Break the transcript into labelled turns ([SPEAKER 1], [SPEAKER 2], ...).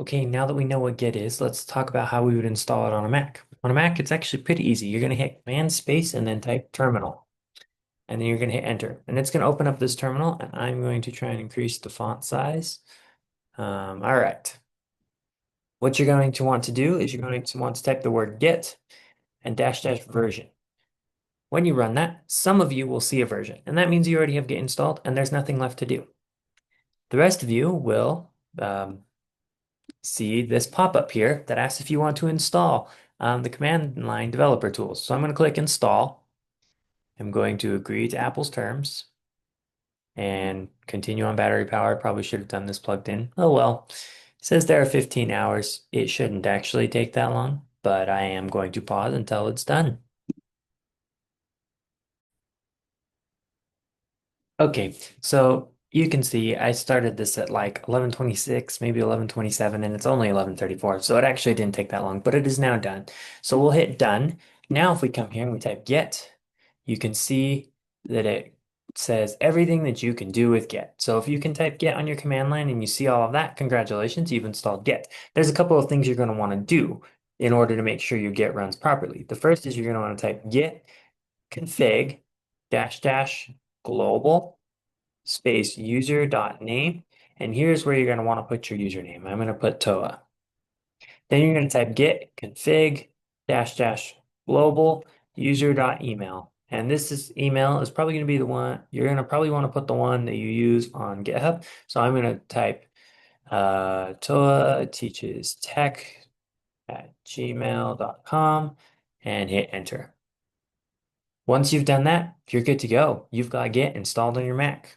[SPEAKER 1] Okay, now that we know what Git is, let's talk about how we would install it on a Mac. On a Mac, it's actually pretty easy. You're going to hit Command Space and then type terminal. And then you're going to hit enter. And it's going to open up this terminal, and I'm going to try and increase the font size. All right. What you're going to want to do is you're going to want to type the word git and dash dash version. When you run that, some of you will see a version, and that means you already have Git installed and there's nothing left to do. The rest of you will see this pop-up here that asks if you want to install the command line developer tools. So I'm going to click install. I'm going to agree to Apple's terms and continue on battery power. I probably should have done this plugged in. Oh well. It says there are 15 hours. It shouldn't actually take that long, but I am going to pause until it's done. Okay, so you can see I started this at like 11:26, maybe 11:27, and it's only 11:34. So it actually didn't take that long, but it is now done. So we'll hit done. Now if we come here and we type get, you can see that it says everything that you can do with get. So if you can type get on your command line and you see all of that, congratulations, you've installed get. There's a couple of things you're going to want to do in order to make sure your get runs properly. The first is you're going to want to type git config dash dash global space user dot name. And here's where you're going to want to put your username. I'm going to put Toa. Then you're going to type git config dash dash global user dot email. And this is email is probably going to be the one you're going to probably want to put the one that you use on GitHub. So I'm going to type Toa teaches tech at gmail.com and hit enter. Once you've done that, you're good to go. You've got Git installed on your Mac.